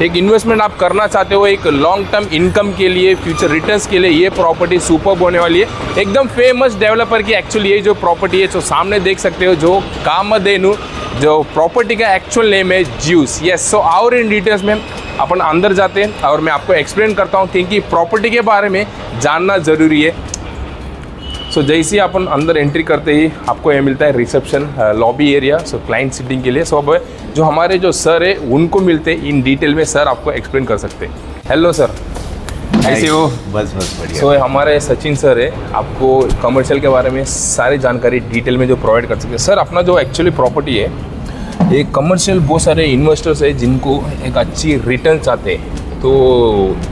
एक इन्वेस्टमेंट आप करना चाहते हो एक लॉन्ग टर्म इनकम के लिए, फ्यूचर रिटर्न्स के लिए, ये प्रॉपर्टी सुपर्ब होने वाली है। एकदम फेमस डेवलपर की एक्चुअली ये जो प्रॉपर्टी है, जो सामने देख सकते हो, जो कामधेनु, जो प्रॉपर्टी का एक्चुअल नेम है ज्यूस। यस, सो और इन डिटेल्स में अपन अंदर जाते हैं और मैं आपको एक्सप्लेन करता हूँ, क्योंकि प्रॉपर्टी के बारे में जानना ज़रूरी है। सो जैसे ही अपन अंदर एंट्री करते ही आपको ये मिलता है reception lobby area, so client seating के लिए। सो अब जो हमारे जो सर है उनको मिलते हैं, इन डिटेल में सर आपको एक्सप्लेन कर सकते हैं। हेलो सर, कैसे हो? बस बढ़िया। सो हमारे सचिन सर है, आपको कमर्शियल के बारे में सारी जानकारी डिटेल में जो प्रोवाइड कर सकते हैं। सर, अपना जो एक्चुअली प्रॉपर्टी है, एक कमर्शियल बहुत सारे इन्वेस्टर्स है जिनको एक अच्छी रिटर्न चाहते हैं, तो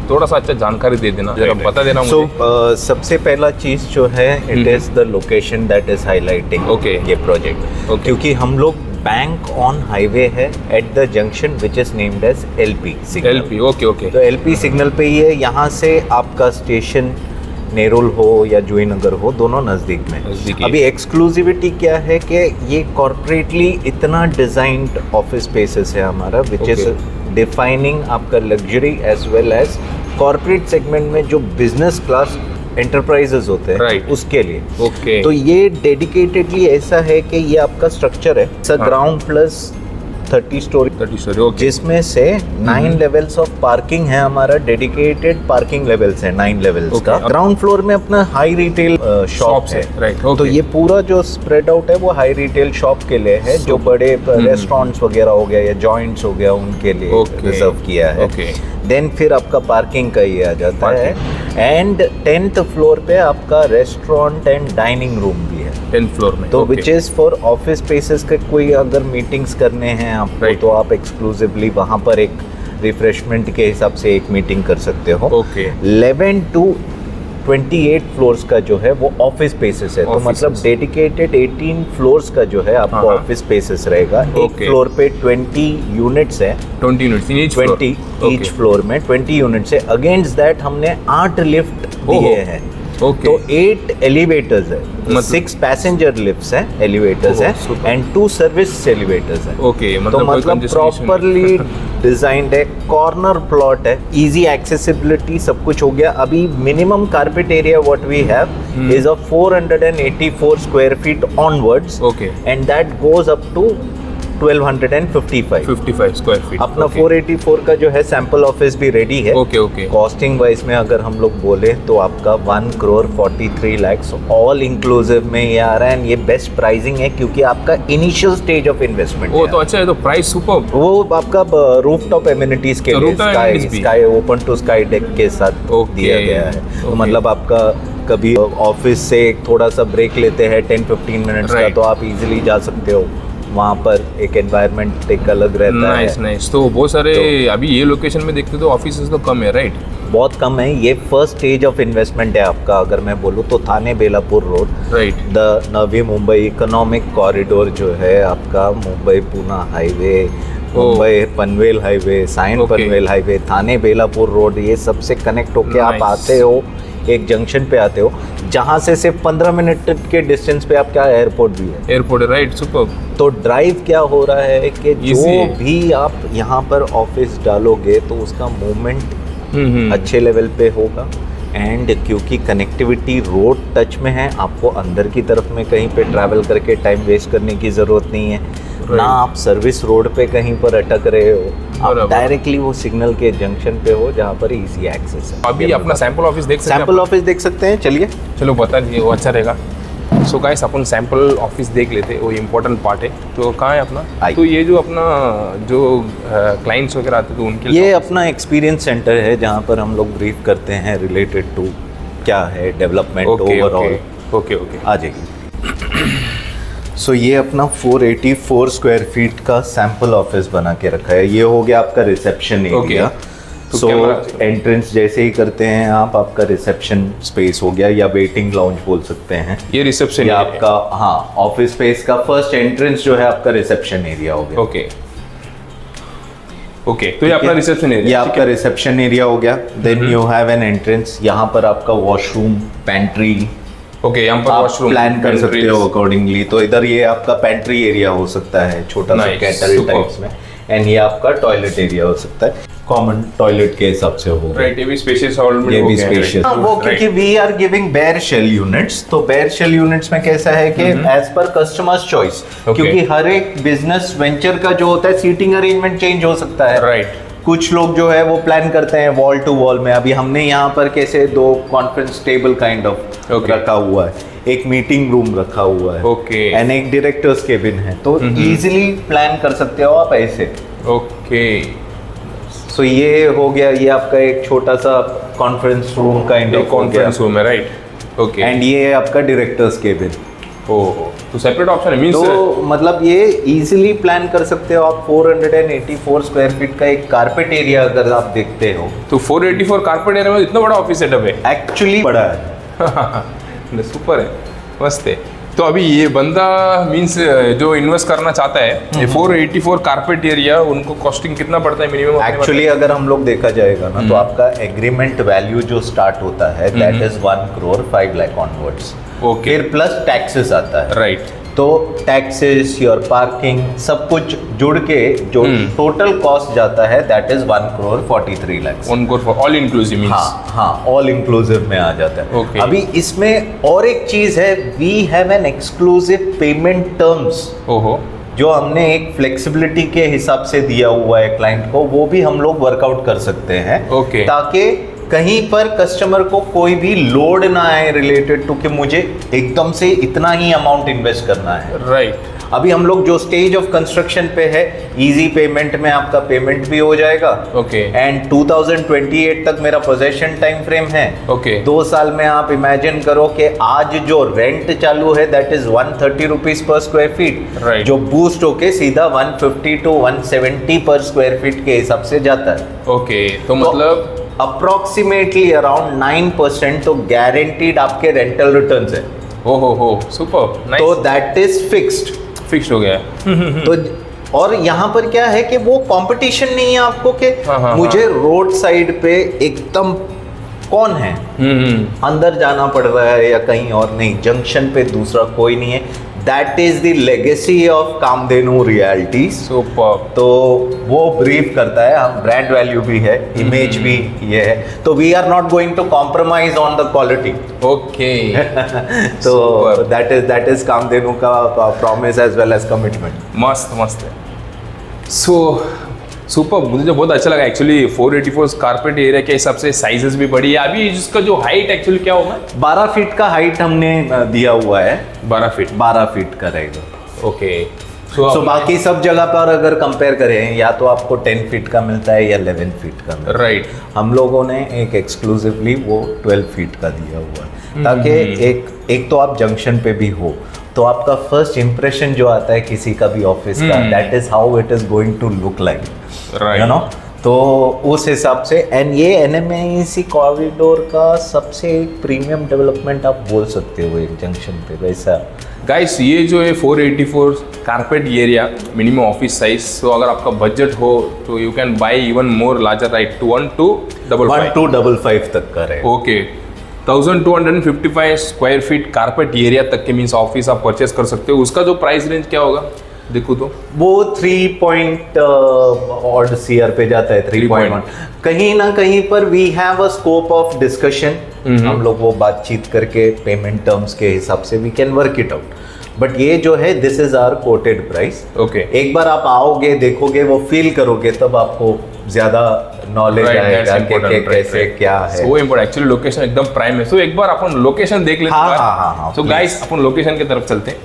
थोड़ा सा अच्छा जानकारी दे देना, जरा बता देना मुझे। सबसे पहला चीज़ जो है, it is the location that is highlighting ये प्रोजेक्ट, क्योंकि हम लोग बैंक ऑन हाईवे है at the junction which is named as LP signal. LP, okay. तो एलपी सिग्नल पे ही है, यहाँ से आपका स्टेशन नेरुल हो या जुईनगर हो, दोनों नज़दीक में। अभी एक्सक्लूसिविटी क्या है कि ये कॉर्पोरेटली इतना डिजाइंड ऑफिस स्पेसेस है हमारा, विच इज डिफाइनिंग आपका luxury as well as corporate segment में जो बिजनेस क्लास एंटरप्राइजेस होते हैं, उसके लिए। तो ये डेडिकेटेडली ऐसा है कि ये आपका स्ट्रक्चर है, ग्राउंड प्लस 30 स्टोरी, जिसमें से 9 लेवल्स ऑफ पार्किंग है हमारा, डेडिकेटेड पार्किंग लेवल्स है 9 लेवल्स का। ग्राउंड फ्लोर में अपना हाई रिटेल शॉप है, तो ये पूरा जो स्प्रेड आउट है वो हाई रिटेल शॉप के लिए है, जो बड़े रेस्टोरेंट्स वगैरह हो गया या जॉइंट्स हो गया, उनके लिए रिजर्व किया है। देन फिर आपका पार्किंग का ये आ जाता है, एंड 10th फ्लोर पे आपका रेस्टोरेंट एंड डाइनिंग रूम भी है 10th फ्लोर में, तो which is for office spaces के कोई अगर मीटिंग्स करने हैं आपको, तो आप एक्सक्लूसिवली वहाँ पर एक रिफ्रेशमेंट के हिसाब से एक मीटिंग कर सकते हो। 11 to 28 फ्लोर्स का जो है वो ऑफिस स्पेसेस है, तो मतलब डेडिकेटेड 18 फ्लोर्स का जो है आपको ऑफिस स्पेसेस रहेगा। एक फ्लोर पे 20 यूनिट्स है, 20 ईच फ्लोर में 20 यूनिट्स है। अगेंस्ट दैट हमने 8 लिफ्ट दिए हैं, तो 8 एलिवेटर्स है, 6 पैसेंजर लिफ्ट्स हैं, एलिवेटर्स हैं, एंड 2 सर्विस एलिवेटर्स हैं। तो मतलब प्रॉपरली डिजाइंड है, कॉर्नर प्लॉट है, इजी एक्सेसिबिलिटी, सब कुछ हो गया। अभी minimum carpet area what we have is of 484 square feet onwards, and that goes up to 1255 square feet. अपना 484 का जो है सैंपल ऑफिस भी रेडी है। कॉस्टिंग वाइज में अगर हम लोग बोले तो आपका 1,43 लाख ऑल इंक्लूसिव में ये आ रहा है। ये बेस्ट प्राइसिंग है क्योंकि आपका इनिशियल स्टेज ऑफ इन्वेस्टमेंट तो अच्छा है, तो प्राइस सुपर्ब। वो आपका रूफटॉप एमिनिटीज के लिए sky open to sky deck के साथ दिया गया है। तो मतलब आपका कभी ऑफिस से थोड़ा सा ब्रेक लेते हैं 10-15 मिनट्स का, तो आप इजीली जा सकते हो वहाँ पर। एक एनवायरनमेंट एक अलग रहता है। नाइस। तो बहुत सारे अभी ये लोकेशन में देखते तो ऑफिसेस तो कम है, राइट? बहुत कम है। ये फर्स्ट स्टेज ऑफ इन्वेस्टमेंट है आपका, अगर मैं बोलूँ तो Thane Belapur road, right, the Navi Mumbai economic corridor जो है आपका, Mumbai Pune highway, Mumbai Panvel highway, Sion Panvel highway, Thane Belapur road, ये सबसे कनेक्ट होके आप आते हो, एक जंक्शन पे आते हो, जहाँ से सिर्फ 15 मिनट के डिस्टेंस पे आपका एयरपोर्ट भी है। एयरपोर्ट है, राइट, सुपर। तो ड्राइव क्या हो रहा है कि जो भी आप यहाँ पर ऑफिस डालोगे तो उसका मूवमेंट अच्छे लेवल पे होगा, एंड क्योंकि कनेक्टिविटी रोड टच में है, आपको अंदर की तरफ में कहीं पे ट्रैवल करके टाइम वेस्ट करने की ज़रूरत नहीं है, ना आप सर्विस रोड पे कहीं पर अटक रहे हो, आप डायरेक्टली वो सिग्नल के जंक्शन पे हो जहाँ पर इजी एक्सेस है। अभी अपना सैंपल ऑफिस देख सकते हैं? सैंपल ऑफिस देख सकते हैं, चलो बता दीजिए, वो अच्छा रहेगा। सो गाइस, अपन सैंपल ऑफिस देख लेते हैं, वो इम्पोर्टेंट पार्ट है। तो कहाँ है अपना? तो ये जो अपना जो क्लाइंट्स वगैरह आते हैं तो उनके ये अपना एक्सपीरियंस सेंटर है, जहाँ पर हम लोग ब्रीफ करते हैं रिलेटेड टू क्या है डेवलपमेंट ओवरऑल। ओके आ जाएगी। सो ये अपना 484 स्क्वायर फीट का सैंपल ऑफिस बना के रखा है। ये हो गया आपका रिसेप्शन एरिया। सो एंट्रेंस जैसे ही करते हैं आप, आपका रिसेप्शन स्पेस हो गया, या वेटिंग लाउंज बोल सकते हैं। ये रिसेप्शन या आपका, हाँ, ऑफिस स्पेस का फर्स्ट एंट्रेंस जो है आपका रिसेप्शन एरिया हो गया। ओके, तो ये अपना रिसेप्शन एरिया, ये आपका रिसेप्शन एरिया हो गया। Then you have an entrance, यहाँ पर आपका वॉशरूम, पेंट्री, यहाँ पर वॉशरूम प्लान कर सकते हो अकॉर्डिंगली। तो इधर ये आपका पेंट्री एरिया हो सकता है, छोटा सा कैटल टाइप्स में। एंड ये आपका टॉयलेट एरिया हो सकता है, कॉमन टॉयलेट के हिसाब से होगा। राइट, ये भी स्पेशियस हॉल ये भी स्पेशियस वो, क्योंकि we are giving bare shell units, तो बेयर शेल यूनिट्स में कैसा है कि एज पर कस्टमर्स चॉइस, क्योंकि हर एक बिजनेस वेंचर का जो होता है सीटिंग अरेंजमेंट चेंज हो सकता है। राइट, कुछ लोग जो है वो प्लान करते हैं वॉल टू वॉल में। अभी हमने यहाँ पर कैसे 2 कॉन्फ्रेंस टेबल काइंड ऑफ रखा हुआ है, एक मीटिंग रूम रखा हुआ है, एंड एक डायरेक्टर्स केबिन है, तो इजीली प्लान कर सकते हो आप ऐसे। ओके, सो ये हो गया, ये आपका एक छोटा सा conference room kind of conference room है। राइट, ओके, एंड ये आपका डायरेक्टर्स केबिन। ओह, तो सेपरेट ऑप्शन है, मींस तो मतलब ये इजीली प्लान कर सकते हो आप। 484 स्क्वायर फीट का एक कारपेट एरिया अगर आप देखते हो तो 484 कारपेट एरिया में इतना बड़ा ऑफिस सेटअप है, एक्चुअली बड़ा है। सुपर है, मस्त है। तो अभी ये बंदा मींस जो इन्वेस्ट करना चाहता है, ये 484 कारपेट एरिया, उनको कॉस्टिंग कितना पड़ता है मिनिमम? एक्चुअली अगर हम लोग देखा जाएगा ना, तो आपका एग्रीमेंट वैल्यू जो स्टार्ट होता है that is 1 crore 5 lakh onwards. Okay, फिर प्लस टैक्सेस आता है। राइट, तो टैक्सेस, योर पार्किंग, सब कुछ जुड़ के जो टोटल कॉस्ट जाता है that is 1 crore 43 lakhs। 1 crore all inclusive means? हाँ, ऑल इंक्लूसिव में आ जाता है। Okay. अभी इसमें और एक चीज है, we have an exclusive payment terms. ओहो, जो हमने एक फ्लेक्सिबिलिटी के हिसाब से दिया हुआ है क्लाइंट को, वो भी हम लोग वर्कआउट कर सकते हैं। Okay. ताकि कहीं पर कस्टमर को कोई भी लोड ना आए रिलेटेड टू कि मुझे एकदम से इतना ही अमाउंट इन्वेस्ट करना है। राइट, अभी हम लोग जो स्टेज ऑफ कंस्ट्रक्शन पे है, इजी पेमेंट में आपका पेमेंट भी हो जाएगा। ओके, एंड 2028 तक मेरा पोजेशन टाइम फ्रेम है। ओके, 2 साल में आप इमेजिन करो कि आज जो रेंट चालू है that is 130 rupees per square feet, Right. जो बूस्ट होके सीधा 150 to 170 पर स्क्वायर फीट के हिसाब से जाता है। ओके, तो मतलब अप्रोक्सीमेटली अराउंड 9% तो गारंटीड आपके रेंटल रिटर्न्स है। हो सुपर नाइस, तो दैट इज फिक्स्ड हो गया है। तो और यहाँ पर क्या है कि वो कंपटीशन नहीं है आपको कि हाँ, मुझे रोड साइड पे एकदम कौन है अंदर जाना पड़ रहा है या कहीं और नहीं, जंक्शन पे दूसरा कोई नहीं है। That is the legacy of Kamdhenu realty. Super, तो वो ब्रीफ करता है, हम ब्रांड वैल्यू भी है, इमेज भी ये है, तो we are not going to compromise on the quality. Okay, तो दैट इज कामधेनु का promise as well as commitment. मस्त मस्त है। सो सुपर, मुझे जो बहुत अच्छा लगा एक्चुअली 484 कारपेट एरिया के हिसाब से साइजेस भी बड़ी है। अभी इसका जो हाइट एक्चुअली क्या होगा? 12 फीट का हाइट हमने दिया हुआ है। 12 फीट, 12 फीट का रहेगा। ओके। सो बाकी सब जगह पर अगर कंपेयर करें, या तो आपको 10 फीट का मिलता है या 11 फीट का मिलता है। राइट, हम लोगों ने एक एक्सक्लूसिवली वो 12 फीट का दिया हुआ है, ताकि एक तो आप जंक्शन पे भी हो, तो आपका फर्स्ट इंप्रेशन जो आता है किसी का भी ऑफिस का, that is how it is going to look like, you know. तो उस हिसाब से, एंड ये एनएमआईसी कॉरिडोर का सबसे प्रीमियम डेवलपमेंट आप बोल सकते हो एक जंक्शन पे वैसा। गाइस, ये जो है 484 carpet area minimum office size, तो अगर आपका बजट हो तो you can buy even more larger, right, 1255 तक का रहे। Okay, 1255 square feet carpet area तक के मीन्स ऑफिस आप परचेस कर सकते हो। उसका जो प्राइस रेंज क्या होगा देखो तो? वो 3 CR पे जाता है, 3.1। कहीं ना कहीं पर we have a scope of discussion, हम लोग वो बातचीत करके पेमेंट टर्म्स के हिसाब से we can work it out. But ये जो है this is our quoted price. Okay, एक बार आप आओगे, देखोगे, वो फील करोगे, तब आपको ज्यादा नॉलेज आएगा कि कैसे क्या है। सो इम्पोर्टेंट, एक्चुअली लोकेशन एकदम प्राइम है। सो एक बार अपन लोकेशन देख लेते हैं। हाँ, सो गाइस, अपन लोकेशन की तरफ चलते हैं।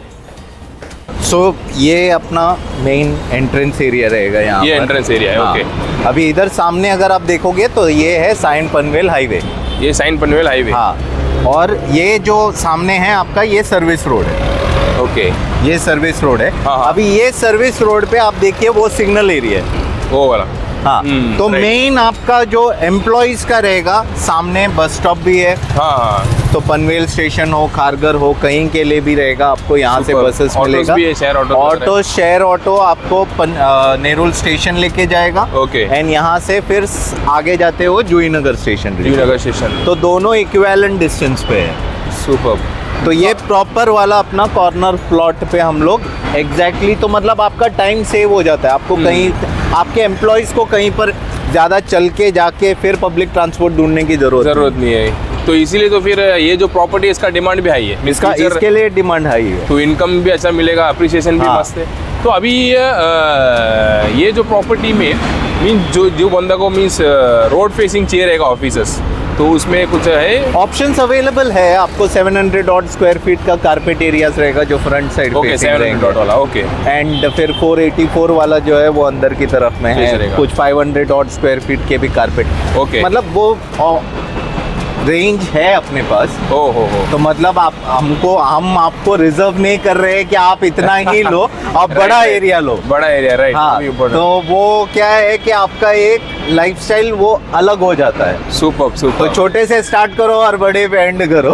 सो ये अपना मेन एंट्रेंस एरिया रहेगा यहाँ। ये एंट्रेंस एरिया है। ओके, अभी इधर सामने अगर आप देखोगे तो ये है साइन पनवेल हाईवे। ये साइन पनवेल हाईवे, हाँ। और ये जो सामने है आपका, ये सर्विस रोड है। ओके, ये सर्विस रोड है। हाँ। अभी ये सर्विस रोड पे आप देखिए वो सिग्नल एरिया है, वो वाला। हाँ। तो मेन आपका जो एम्प्लॉइज का रहेगा, सामने बस स्टॉप भी है। हाँ, तो पनवेल स्टेशन हो, खारगर हो, कहीं के लिए भी रहेगा, आपको यहाँ से बसेस मिलेगा। शेयर ऑटो, शेयर ऑटो आपको नेरुल स्टेशन लेके जाएगा। ओके, एंड यहाँ से फिर आगे जाते हो जूहीनगर स्टेशन। जूहीनगर स्टेशन, तो दोनों इक्विवेलेंट डिस्टेंस पे है। सुपर। तो ये प्रॉपर वाला अपना कॉर्नर प्लॉट पे हम लोग एग्जैक्टली, तो मतलब आपका टाइम सेव हो जाता है। आपको कहीं आपके एम्प्लॉयज को कहीं पर ज़्यादा चल के जाके फिर पब्लिक ट्रांसपोर्ट ढूंढने की जरूरत नहीं है, तो इसीलिए तो फिर ये जो प्रॉपर्टी है इसका डिमांड भी हाई है, इसके लिए डिमांड हाई है, तो इनकम भी अच्छा मिलेगा, अप्रिसिएशन भी मस्त है। तो अभी ये जो प्रॉपर्टी में मीन्स जो बंदा को मीन्स रोड फेसिंग चाहिए रहेगा ऑफिसेस, तो उसमें कुछ है ऑप्शंस अवेलेबल है आपको। 700 ऑड स्क्वायर फीट का कारपेट एरियाज रहेगा जो फ्रंट साइड ओके, 700 वाला, ओके। एंड फिर 484 वाला जो है वो अंदर की तरफ में है, कुछ 500 ऑड स्क्वायर फीट के भी कारपेट, ओके, मतलब वो रेंज है अपने पास। हो तो मतलब हम आपको रिजर्व नहीं कर रहे हैं कि आप इतना ही लो, आप बड़ा एरिया लो, बड़ा एरिया, राइट। हाँ, तो वो क्या है कि आपका एक लाइफस्टाइल वो अलग हो जाता है। सुपर। तो छोटे से स्टार्ट करो और बड़े पे एंड करो।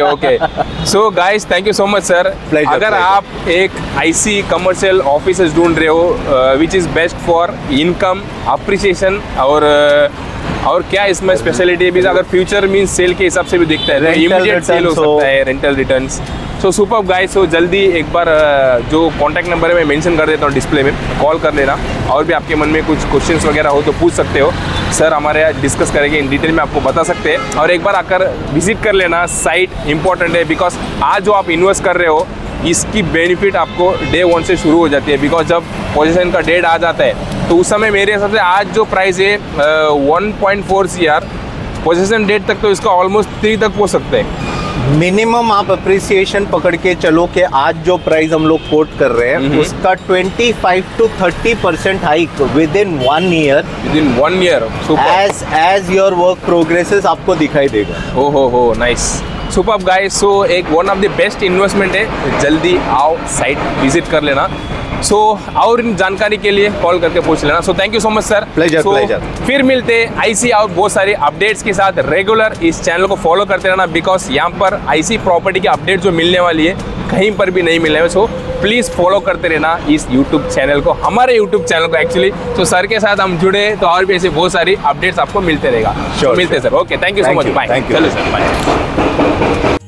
Okay. So guys, thank you so much sir. अगर आप एक IC कमर्शियल ऑफिस ढूंढ रहे हो which is best for income, appreciation और क्या इसमें स्पेशलिटी भी, अगर फ्यूचर मींस सेल के हिसाब से भी दिखता है, इमीडिएट सेल हो सकता है, rental returns. So super guys, so जल्दी एक बार जो कॉन्टैक्ट नंबर है मैं मेंशन कर देता हूँ डिस्प्ले में, कॉल कर लेना। और भी आपके मन में कुछ क्वेश्चंस वगैरह हो तो पूछ सकते हो, सर हमारे यहाँ डिस्कस करेंगे, इन डिटेल में आपको बता सकते हैं। और एक बार आकर विजिट कर लेना, साइट इंपॉर्टेंट है, बिकॉज आज जो आप इन्वेस्ट कर रहे हो इसकी बेनिफिट आपको डे 1 से शुरू हो जाती है। बिकॉज जब पोजीशन का डेट आ जाता है तो उस समय मेरे हिसाब से आज जो प्राइस है 1.4 CR, पोजीशन डेट तक तो इसका ऑलमोस्ट 3 तक पहुँच सकते हैं। मिनिमम आप अप्रिसिएशन पकड़ के चलो कि आज जो प्राइस हम लोग कोट कर रहे हैं उसका 25 to 30% hike within 1 year. As your work progresses आपको दिखाई देगा। Oh nice, superb guys. So एक one of the best investment है, जल्दी आओ, साइट विजिट कर लेना। सो और इन जानकारी के लिए कॉल करके पूछ लेना। So thank you so much sir. Pleasure. फिर मिलते हैं IC और बहुत सारे अपडेट्स के साथ। रेगुलर इस चैनल को फॉलो करते रहना, बिकॉज यहाँ पर IC प्रॉपर्टी की अपडेट जो मिलने वाली है कहीं पर भी नहीं मिलने वाली। सो प्लीज़ फॉलो करते रहना इस यूट्यूब चैनल को, हमारे यूट्यूब चैनल को एक्चुअली। तो सर के साथ हम जुड़े तो और भी ऐसे बहुत सारी अपडेट्स आपको मिलते रहेगा। मिलते हैं sir. Okay, thank you so much, bye. चलो सर, बाय।